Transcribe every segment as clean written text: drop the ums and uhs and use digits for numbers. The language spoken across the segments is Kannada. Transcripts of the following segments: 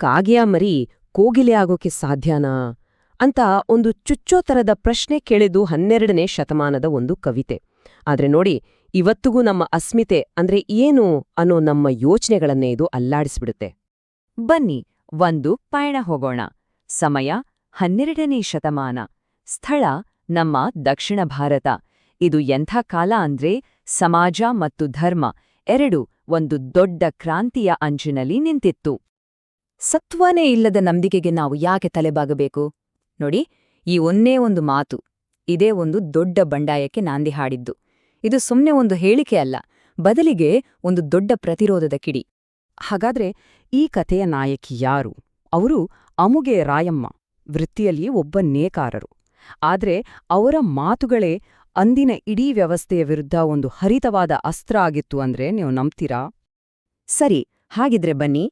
ಕಾಗೆಯ ಮರಿ ಕೋಗಿಲೆ ಆಗೋಕೆ ಸಾಧ್ಯನಾ ಅಂತ ಒಂದು ಚುಚ್ಚೋತರದ ಪ್ರಶ್ನೆ ಕೇಳಿದ್ದು 12ನೇ ಶತಮಾನದ ಒಂದು ಕವಿತೆ. ಆದ್ರೆ ನೋಡಿ, ಇವತ್ತಿಗೂ ನಮ್ಮ ಅಸ್ಮಿತೆ ಅಂದ್ರೆ ಏನು ಅನ್ನೋ ನಮ್ಮ ಯೋಚನೆಗಳನ್ನೇ ಇದು ಅಲ್ಲಾಡಿಸ್ಬಿಡುತ್ತೆ. ಬನ್ನಿ ಒಂದು ಪಯಣ ಹೋಗೋಣ. ಸಮಯ 12ನೇ ಶತಮಾನ. ಸ್ಥಳ ನಮ್ಮ ದಕ್ಷಿಣ ಭಾರತ. ಇದು ಎಂಥ ಕಾಲ ಅಂದ್ರೆ ಸಮಾಜ ಮತ್ತು ಧರ್ಮ ಎರಡೂ ಒಂದು ದೊಡ್ಡ ಕ್ರಾಂತಿಯ ಅಂಚಿನಲ್ಲಿ ನಿಂತಿತ್ತು. ಸತ್ವನೇ ಇಲ್ಲದ ನಂಬಿಕೆಗೆ ನಾವು ಯಾಕೆ ತಲೆಬಾಗಬೇಕು? ನೋಡಿ, ಈ ಒಂದೇ ಒಂದು ಮಾತು ಇದೇ ಒಂದು ದೊಡ್ಡ ಬಂಡಾಯಕ್ಕೆ ನಾಂದಿ ಹಾಡಿದ್ದು. ಇದು ಸುಮ್ಮನೆ ಒಂದು ಹೇಳಿಕೆ ಅಲ್ಲ, ಬದಲಿಗೆ ಒಂದು ದೊಡ್ಡ ಪ್ರತಿರೋಧದ ಕಿಡಿ. ಹಾಗಾದ್ರೆ ಈ ಕಥೆಯ ನಾಯಕಿ ಯಾರು? ಅವರು ಅಮುಗೆ ರಾಯಮ್ಮ, ವೃತ್ತಿಯಲ್ಲಿ ಒಬ್ಬ ನೇಕಾರರು. ಆದ್ರೆ ಅವರ ಮಾತುಗಳೇ ಅಂದಿನ ಇಡೀ ವ್ಯವಸ್ಥೆಯ ವಿರುದ್ಧ ಒಂದು ಹರಿತವಾದ ಅಸ್ತ್ರ ಆಗಿತ್ತು ಅಂದ್ರೆ ನೀವು ನಂಬ್ತೀರಾ? ಸರಿ, ಹಾಗಿದ್ರೆ ಬನ್ನಿ,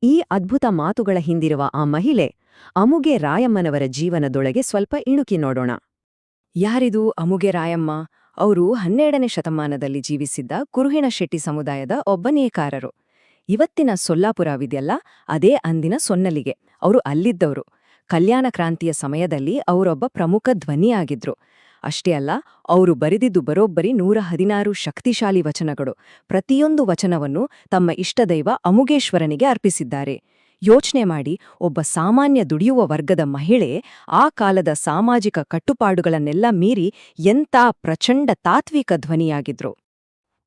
ಈ ಅದ್ಭುತ ಮಾತುಗಳ ಹಿಂದಿರುವ ಆ ಮಹಿಳೆ ಅಮುಗೆ ರಾಯಮ್ಮನವರ ಜೀವನದೊಳಗೆ ಸ್ವಲ್ಪ ಇಣುಕಿ ನೋಡೋಣ. ಯಾರಿದು ಅಮುಗೆ ರಾಯಮ್ಮ? ಅವರು 12ನೇ ಶತಮಾನದಲ್ಲಿ ಜೀವಿಸಿದ್ದ ಕುರುಹಿಣ ಶೆಟ್ಟಿ ಸಮುದಾಯದ ಒಬ್ಬ ನೇಕಾರರು. ಇವತ್ತಿನ ಸೊಲ್ಲಾಪುರವಿದೆಯಲ್ಲ, ಅದೇ ಅಂದಿನ ಸೊನ್ನಲಿಗೆ. ಅವರು ಅಲ್ಲಿದ್ದವರು. ಕಲ್ಯಾಣ ಕ್ರಾಂತಿಯ ಸಮಯದಲ್ಲಿ ಅವರೊಬ್ಬ ಪ್ರಮುಖ ಧ್ವನಿಯಾಗಿದ್ರು. ಅಷ್ಟೇ ಅಲ್ಲ, ಅವರು ಬರೆದಿದ್ದು ಬರೋಬ್ಬರಿ 116 ಶಕ್ತಿಶಾಲಿ ವಚನಗಳು. ಪ್ರತಿಯೊಂದು ವಚನವನ್ನು ತಮ್ಮ ಇಷ್ಟದೈವ ಅಮುಗೇಶ್ವರನಿಗೆ ಅರ್ಪಿಸಿದ್ದಾರೆ. ಯೋಚನೆ ಮಾಡಿ, ಒಬ್ಬ ಸಾಮಾನ್ಯ ದುಡಿಯುವ ವರ್ಗದ ಮಹಿಳೆ ಆ ಕಾಲದ ಸಾಮಾಜಿಕ ಕಟ್ಟುಪಾಡುಗಳನ್ನೆಲ್ಲ ಮೀರಿ ಎಂಥ ಪ್ರಚಂಡ ತಾತ್ವಿಕ ಧ್ವನಿಯಾಗಿದ್ರು.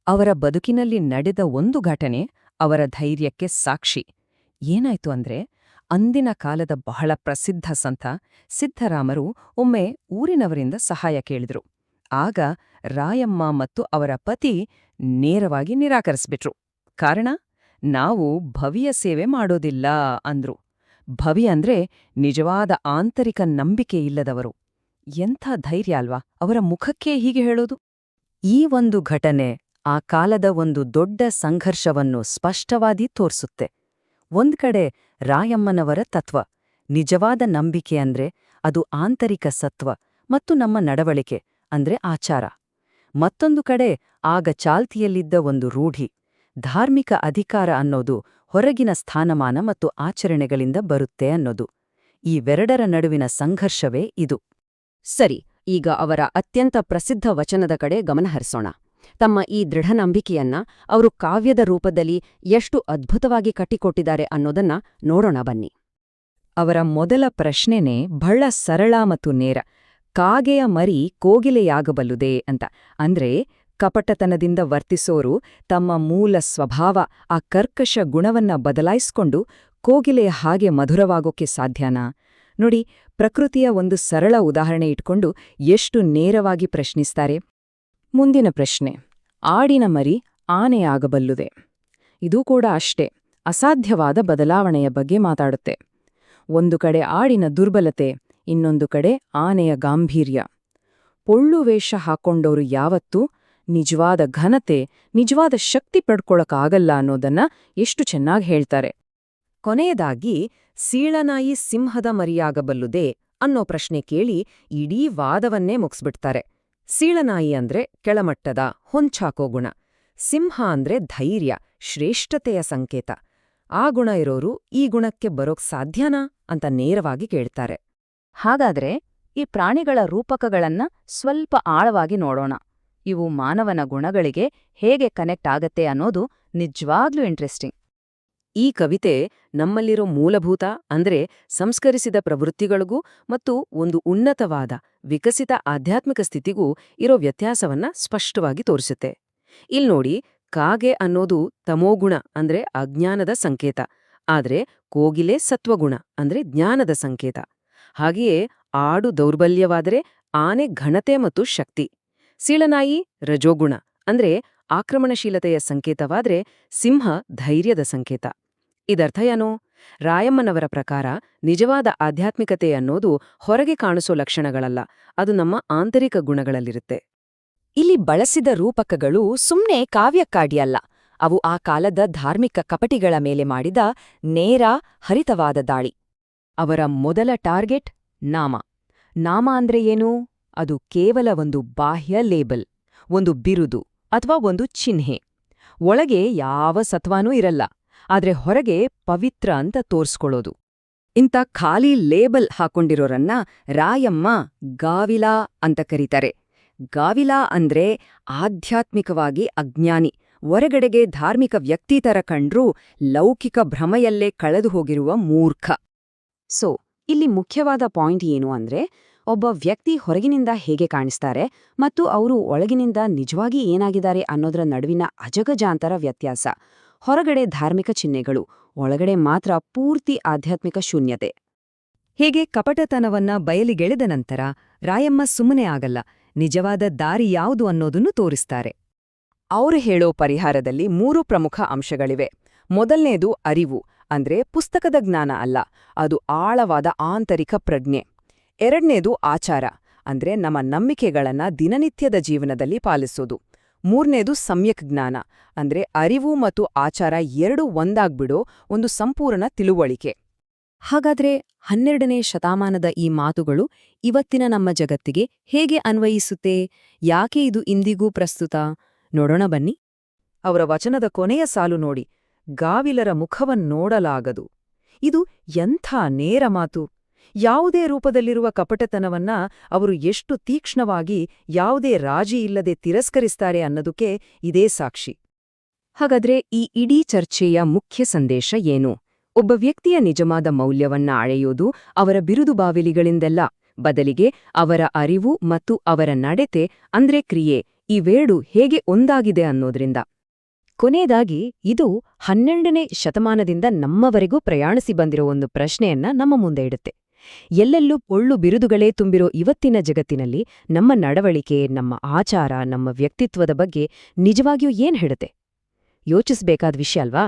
ಅವರ ಬದುಕಿನಲ್ಲಿ ನಡೆದ ಒಂದು ಘಟನೆ ಅವರ ಧೈರ್ಯಕ್ಕೆ ಸಾಕ್ಷಿ. ಏನಾಯ್ತು ಅಂದ್ರೆ, ಅಂದಿನ ಕಾಲದ ಬಹಳ ಪ್ರಸಿದ್ಧ ಸಂತ ಸಿದ್ಧರಾಮರು ಒಮ್ಮೆ ಊರಿನವರಿಂದ ಸಹಾಯ ಕೇಳಿದ್ರು. ಆಗ ರಾಯಮ್ಮ ಮತ್ತು ಅವರ ಪತಿ ನೇರವಾಗಿ ನಿರಾಕರಿಸ್ಬಿಟ್ರು. ಕಾರಣ, ನಾವು ಭವಿಯ ಸೇವೆ ಮಾಡೋದಿಲ್ಲ ಅಂದ್ರು. ಭವಿ ಅಂದ್ರೆ ನಿಜವಾದ ಆಂತರಿಕ ನಂಬಿಕೆ ಇಲ್ಲದವರು. ಎಂಥ ಧೈರ್ಯ ಅಲ್ವಾ ಅವರ ಮುಖಕ್ಕೆ ಹೀಗೆ ಹೇಳೋದು? ಈ ಒಂದು ಘಟನೆ ಆ ಕಾಲದ ಒಂದು ದೊಡ್ಡ ಸಂಘರ್ಷವನ್ನು ಸ್ಪಷ್ಟವಾಗಿ ತೋರಿಸುತ್ತೆ. ಒಂದ್ ಕಡೆ ರಾಯಮ್ಮನವರ ತತ್ವ, ನಿಜವಾದ ನಂಬಿಕೆ ಅಂದ್ರೆ ಅದು ಆಂತರಿಕ ಸತ್ವ ಮತ್ತು ನಮ್ಮ ನಡವಳಿಕೆ ಅಂದ್ರೆ ಆಚಾರ. ಮತ್ತೊಂದು ಕಡೆ ಆಗ ಚಾಲ್ತಿಯಲ್ಲಿದ್ದ ಒಂದು ರೂಢಿ, ಧಾರ್ಮಿಕ ಅಧಿಕಾರ ಅನ್ನೋದು ಹೊರಗಿನ ಸ್ಥಾನಮಾನ ಮತ್ತು ಆಚರಣೆಗಳಿಂದ ಬರುತ್ತೆ ಅನ್ನೋದು. ಇವೆರಡರ ನಡುವಿನ ಸಂಘರ್ಷವೇ ಇದು. ಸರಿ, ಈಗ ಅವರ ಅತ್ಯಂತ ಪ್ರಸಿದ್ಧ ವಚನದ ಕಡೆ ಗಮನಹರಿಸೋಣ. ತಮ್ಮ ಈ ದೃಢನಂಬಿಕೆಯನ್ನ ಅವರು ಕಾವ್ಯದ ರೂಪದಲ್ಲಿ ಎಷ್ಟು ಅದ್ಭುತವಾಗಿ ಕಟ್ಟಿಕೊಟ್ಟಿದ್ದಾರೆ ಅನ್ನೋದನ್ನ ನೋಡೋಣ ಬನ್ನಿ. ಅವರ ಮೊದಲ ಪ್ರಶ್ನೆನೇ ಬಹಳ ಸರಳ ಮತ್ತು ನೇರ. ಕಾಗೆಯ ಮರಿ ಕೋಗಿಲೆಯಾಗಬಲ್ಲುದೇ ಅಂತ. ಅಂದ್ರೆ ಕಪಟತನದಿಂದ ವರ್ತಿಸೋರು ತಮ್ಮ ಮೂಲ ಸ್ವಭಾವ, ಆ ಕರ್ಕಶ ಗುಣವನ್ನ ಬದಲಾಯಿಸ್ಕೊಂಡು ಕೋಗಿಲೆಯ ಹಾಗೆ ಮಧುರವಾಗೋಕೆ ಸಾಧ್ಯನಾ? ನೋಡಿ, ಪ್ರಕೃತಿಯ ಒಂದು ಸರಳ ಉದಾಹರಣೆ ಇಟ್ಕೊಂಡು ಎಷ್ಟು ನೇರವಾಗಿ ಪ್ರಶ್ನಿಸ್ತಾರೆ. ಮುಂದಿನ ಪ್ರಶ್ನೆ, ಆಡಿನ ಮರಿ ಆನೆಯಾಗಬಲ್ಲುದೆ? ಇದೂ ಕೂಡ ಅಷ್ಟೇ ಅಸಾಧ್ಯವಾದ ಬದಲಾವಣೆಯ ಬಗ್ಗೆ ಮಾತಾಡುತ್ತೆ. ಒಂದು ಕಡೆ ಆಡಿನ ದುರ್ಬಲತೆ, ಇನ್ನೊಂದು ಕಡೆ ಆನೆಯ ಗಾಂಭೀರ್ಯ. ಪೊಳ್ಳು ವೇಷ ಹಾಕೊಂಡೋರು ಯಾವತ್ತೂ ನಿಜವಾದ ಘನತೆ, ನಿಜವಾದ ಶಕ್ತಿ ಪಡ್ಕೊಳಕ್ಕಾಗಲ್ಲ ಅನ್ನೋದನ್ನ ಎಷ್ಟು ಚೆನ್ನಾಗಿ ಹೇಳ್ತಾರೆ. ಕೊನೆಯದಾಗಿ, ಸೀಳನಾಯಿ ಸಿಂಹದ ಮರಿಯಾಗಬಲ್ಲುದೇ ಅನ್ನೋ ಪ್ರಶ್ನೆ ಕೇಳಿ ಇಡೀ ವಾದವನ್ನೇ ಮುಗಿಸ್ಬಿಡ್ತಾರೆ. ಸೀಳನಾಯಿ ಅಂದ್ರೆ ಕೆಳಮಟ್ಟದ, ಹೊಂಚಾಕೋ ಗುಣ. ಸಿಂಹ ಅಂದ್ರೆ ಧೈರ್ಯ, ಶ್ರೇಷ್ಠತೆಯ ಸಂಕೇತ. ಆ ಗುಣ ಇರೋರು ಈ ಗುಣಕ್ಕೆ ಬರೋಕ್ ಸಾಧ್ಯನಾ ಅಂತ ನೇರವಾಗಿ ಕೇಳ್ತಾರೆ. ಹಾಗಾದ್ರೆ ಈ ಪ್ರಾಣಿಗಳ ರೂಪಕಗಳನ್ನ ಸ್ವಲ್ಪ ಆಳವಾಗಿ ನೋಡೋಣ. ಇವು ಮಾನವನ ಗುಣಗಳಿಗೆ ಹೇಗೆ ಕನೆಕ್ಟ್ ಆಗತ್ತೆ ಅನ್ನೋದು ನಿಜವಾಗ್ಲೂ ಇಂಟ್ರೆಸ್ಟಿಂಗ್. ಈ ಕವಿತೆ ನಮ್ಮಲ್ಲಿರೋ ಮೂಲಭೂತ ಅಂದ್ರೆ ಸಂಸ್ಕರಿಸಿದ ಪ್ರವೃತ್ತಿಗಳಿಗೂ ಮತ್ತು ಒಂದು ಉನ್ನತವಾದ, ವಿಕಸಿತ ಆಧ್ಯಾತ್ಮಿಕ ಸ್ಥಿತಿಗೂ ಇರೋ ವ್ಯತ್ಯಾಸವನ್ನ ಸ್ಪಷ್ಟವಾಗಿ ತೋರಿಸುತ್ತೆ. ಇಲ್ನೋಡಿ, ಕಾಗೆ ಅನ್ನೋದು ತಮೋಗುಣ ಅಂದ್ರೆ ಅಜ್ಞಾನದ ಸಂಕೇತ, ಆದ್ರೆ ಕೋಗಿಲೆ ಸತ್ವಗುಣ ಅಂದ್ರೆ ಜ್ಞಾನದ ಸಂಕೇತ. ಹಾಗೆಯೇ ಆಡು ದೌರ್ಬಲ್ಯವಾದರೆ ಆನೆ ಘನತೆ ಮತ್ತು ಶಕ್ತಿ. ಸೀಳನಾಯಿ ರಜೋಗುಣ ಅಂದ್ರೆ ಆಕ್ರಮಣಶೀಲತೆಯ ಸಂಕೇತವಾದ್ರೆ ಸಿಂಹ ಧೈರ್ಯದ ಸಂಕೇತ. ಇದರ್ಥ ಏನೋ? ರಾಯಮ್ಮನವರ ಪ್ರಕಾರ ನಿಜವಾದ ಆಧ್ಯಾತ್ಮಿಕತೆ ಅನ್ನೋದು ಹೊರಗೆ ಕಾಣಿಸೋ ಲಕ್ಷಣಗಳಲ್ಲ, ಅದು ನಮ್ಮ ಆಂತರಿಕ ಗುಣಗಳಲ್ಲಿರುತ್ತೆ. ಇಲ್ಲಿ ಬಳಸಿದ ರೂಪಕಗಳು ಸುಮ್ನೆ ಕಾವ್ಯಕ್ಕಾಡಿಯಲ್ಲ, ಅವು ಆ ಕಾಲದ ಧಾರ್ಮಿಕ ಕಪಟಿಗಳ ಮೇಲೆ ಮಾಡಿದ ನೇರ, ಹರಿತವಾದ ದಾಳಿ. ಅವರ ಮೊದಲ ಟಾರ್ಗೆಟ್ ನಾಮ. ನಾಮ ಅಂದ್ರೆ ಏನು? ಅದು ಕೇವಲ ಒಂದು ಬಾಹ್ಯ ಲೇಬಲ್, ಒಂದು ಬಿರುದು ಅಥವಾ ಒಂದು ಚಿಹ್ನೆ. ಒಳಗೆ ಯಾವ ಸತ್ವಾನೂ ಇರಲ್ಲ. ಆದ್ರೆ ಹೊರಗೆ ಪವಿತ್ರ ಅಂತ ತೋರ್ಸ್ಕೊಳ್ಳೋದು. ಇಂಥ ಖಾಲಿ ಲೇಬಲ್ ಹಾಕೊಂಡಿರೋರನ್ನ ರಾಯಮ್ಮ ಗಾವಿಲಾ ಅಂತ ಕರೀತಾರೆ. ಗಾವಿಲಾ ಅಂದ್ರೆ ಆಧ್ಯಾತ್ಮಿಕವಾಗಿ ಅಜ್ಞಾನಿ, ಹೊರಗಡೆಗೆ ಧಾರ್ಮಿಕ ವ್ಯಕ್ತಿ ತರ ಕಂಡ್ರೂ ಲೌಕಿಕ ಭ್ರಮೆಯಲ್ಲೇ ಕಳೆದು ಹೋಗಿರುವ ಮೂರ್ಖ. ಸೊ ಇಲ್ಲಿ ಮುಖ್ಯವಾದ ಪಾಯಿಂಟ್ ಏನು ಅಂದ್ರೆ, ಒಬ್ಬ ವ್ಯಕ್ತಿ ಹೊರಗಿನಿಂದ ಹೇಗೆ ಕಾಣಿಸ್ತಾರೆ ಮತ್ತು ಅವರು ಒಳಗಿನಿಂದ ನಿಜವಾಗಿ ಏನಾಗಿದ್ದಾರೆ ಅನ್ನೋದರ ನಡುವಿನ ಅಜಗಜಾಂತರ ವ್ಯತ್ಯಾಸ. ಹೊರಗಡೆ ಧಾರ್ಮಿಕ ಚಿಹ್ನೆಗಳು, ಒಳಗಡೆ ಮಾತ್ರ ಪೂರ್ತಿ ಆಧ್ಯಾತ್ಮಿಕ ಶೂನ್ಯತೆ. ಹೀಗೆ ಕಪಟತನವನ್ನ ಬಯಲಿಗೆಳೆದ ನಂತರ ರಾಯಮ್ಮ ಸುಮ್ಮನೆ ಆಗಲ್ಲ, ನಿಜವಾದ ದಾರಿ ಯಾವುದು ಅನ್ನೋದನ್ನು ತೋರಿಸ್ತಾರೆ. ಅವರು ಹೇಳೋ ಪರಿಹಾರದಲ್ಲಿ 3 ಪ್ರಮುಖ ಅಂಶಗಳಿವೆ. ಮೊದಲನೇದು ಅರಿವು, ಅಂದ್ರೆ ಪುಸ್ತಕದ ಜ್ಞಾನ ಅಲ್ಲ, ಅದು ಆಳವಾದ ಆಂತರಿಕ ಪ್ರಜ್ಞೆ. ಎರಡನೇದು ಆಚಾರ, ಅಂದ್ರೆ ನಮ್ಮ ನಂಬಿಕೆಗಳನ್ನ ದಿನನಿತ್ಯದ ಜೀವನದಲ್ಲಿ ಪಾಲಿಸೋದು. ಮೂರನೇದು ಸಮ್ಯಕ್ ಜ್ಞಾನ, ಅಂದ್ರೆ ಅರಿವು ಮತ್ತು ಆಚಾರ ಎರಡೂ ಒಂದಾಗ್ಬಿಡೋ ಒಂದು ಸಂಪೂರ್ಣ ತಿಳುವಳಿಕೆ. ಹಾಗಾದ್ರೆ 12ನೇ ಶತಮಾನದ ಈ ಮಾತುಗಳು ಇವತ್ತಿನ ನಮ್ಮ ಜಗತ್ತಿಗೆ ಹೇಗೆ ಅನ್ವಯಿಸುತ್ತೆ? ಯಾಕೆ ಇದು ಇಂದಿಗೂ ಪ್ರಸ್ತುತ? ನೋಡೋಣ ಬನ್ನಿ. ಅವರ ವಚನದ ಕೊನೆಯ ಸಾಲು ನೋಡಿ, ಗಾವಿಲರ ಮುಖವನ್ನೋಡಲಾಗದು. ಇದು ಎಂಥ ನೇರ ಮಾತು! ಯಾವುದೇ ರೂಪದಲ್ಲಿರುವ ಕಪಟತನವನ್ನ ಅವರು ಎಷ್ಟು ತೀಕ್ಷ್ಣವಾಗಿ, ಯಾವುದೇ ರಾಜಿ ಇಲ್ಲದೆ ತಿರಸ್ಕರಿಸ್ತಾರೆ ಅನ್ನೋದಕ್ಕೆ ಇದೇ ಸಾಕ್ಷಿ. ಹಾಗಾದ್ರೆ ಈ ಇಡೀ ಚರ್ಚೆಯ ಮುಖ್ಯ ಸಂದೇಶ ಏನು? ಒಬ್ಬ ವ್ಯಕ್ತಿಯ ನಿಜವಾದ ಮೌಲ್ಯವನ್ನ ಅಳೆಯೋದು ಅವರ ಬಿರುದುಬಾವಿಲಿಗಳಿಂದಲ್ಲ, ಬದಲಿಗೆ ಅವರ ಅರಿವು ಮತ್ತು ಅವರ ನಡತೆ ಅಂದ್ರೆ ಕ್ರಿಯೆ, ಇವೆರಡೂ ಹೇಗೆ ಒಂದಾಗಿದೆ ಅನ್ನೋದ್ರಿಂದ. ಕೊನೆಯದಾಗಿ ಇದು 12ನೇ ಶತಮಾನದಿಂದ ನಮ್ಮವರೆಗೂ ಪ್ರಯಾಣಿಸಿ ಬಂದಿರೋ ಒಂದು ಪ್ರಶ್ನೆಯನ್ನ ನಮ್ಮ ಮುಂದೆ ಇಡುತ್ತೆ. ಎಲ್ಲೆಲ್ಲೂ ಪೊಳ್ಳು ಬಿರುದುಗಳೇ ತುಂಬಿರೋ ಇವತ್ತಿನ ಜಗತ್ತಿನಲ್ಲಿ ನಮ್ಮ ನಡವಳಿಕೆ, ನಮ್ಮ ಆಚಾರ, ನಮ್ಮ ವ್ಯಕ್ತಿತ್ವದ ಬಗ್ಗೆ ನಿಜವಾಗಿಯೂ ಏನ್ ಹೇಳುತ್ತೆ? ಯೋಚಿಸ್ಬೇಕಾದ ವಿಷಯ ಅಲ್ವಾ?